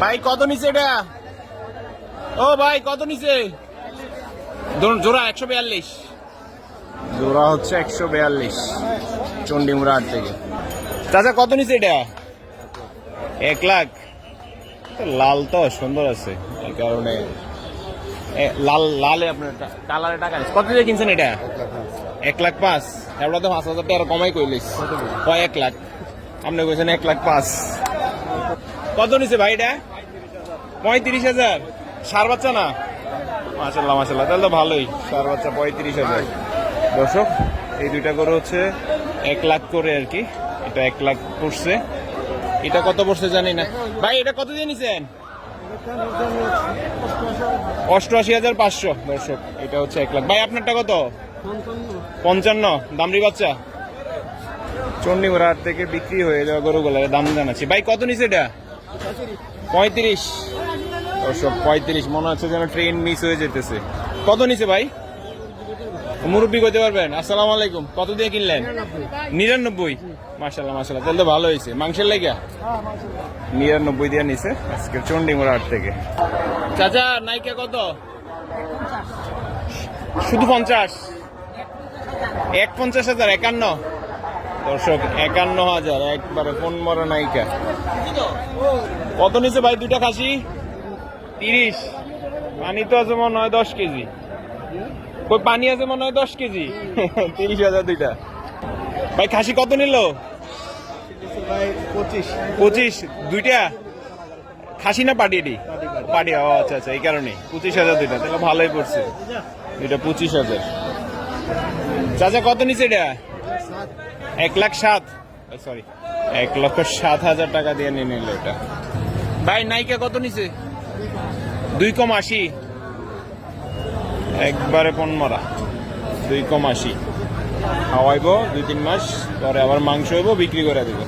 ভাই কত নিচে এটা? ও ভাই কত নিচে? জোড়া 142, জোড়া হচ্ছে 142 চন্ডিমুড়া হাট থেকে। চাচা কত নিচে এটা? 1 লাখ। লাল তো সুন্দর আছে, এই কারণে লাল লালে আপনার কালারে টাকা কত দিয়ে কিনছেন এটা? 1,05,000। এবার তো 5,000 টাকা কমাই কইলিস, 1 লাখ আপনি কইছেন 1,05,000। কত নিচে ভাই এটা? 35,000। সার বাচ্চা না? মাশাল্লাহ মাশাল্লাহ, তাহলে তো ভালোই। সার বাচ্চা 35,000। দর্শক এই দুইটা গরু হচ্ছে 1 লাখ করে আর কি। এটা 1 লাখ পড়ছে, এটা কত পড়ছে জানি না। ভাই এটা কত দিয়ে নিছেন? 88,500। দর্শক এটা হচ্ছে 1 লাখ। ভাই আপনারটা কত? 55। দামরি বাচ্চা চন্ডিমুড়া হাট থেকে বিক্রি হয়ে যাওয়া গরুগুলোর দাম জানাচ্ছি। ভাই কত নিছে এটা? 35। দর্শক 35, মনে হচ্ছে যেন ট্রেন মিস হয়ে যেতেছে। কত নিছে ভাই? মুরব্বী কইতে পারবেন? আসসালামু আলাইকুম। কত দিয়ে কিনলেন? 99। মাশাল্লাহ মাশাল্লাহ, তাহলে তো ভালো হয়েছে। মাংসের লাইগা 99 দিয়ে নিছে আজকে চন্ডিমুড়া হাট থেকে। চাচা নাইকা কত? শুধু 50? 1,50,000। 51। দর্শক 51,000 একবারে ফোন মরা নাইকা। কত নিচে ভাই দুইটা খাসি? 30। পানি তো আছে মনে হয় 10 কেজি। কই পানি আছে মনে হয় 10 কেজি। 30,000 দুইটা। ভাই খাসি কত নিল? 25। দুইটা খাসি না পাটি? এটি পাটি। ও আচ্ছা আচ্ছা, এই কারণে 25,000 দুইটা, তাহলে ভালোই পড়ছে। দুইটা 25,000। চাচা কত নিচে এটা? 1,07,000। সরি, 1,07,000 টাকা দিয়ে নিয়ে নিল এটা। ভাই নাইকা কত নিচে? 2,80। একবারে পণ মরা। 2,80 খাওয়াইবো 2-3 মাস পরে, আবার মাংস হইব, বিক্রি করে দিব।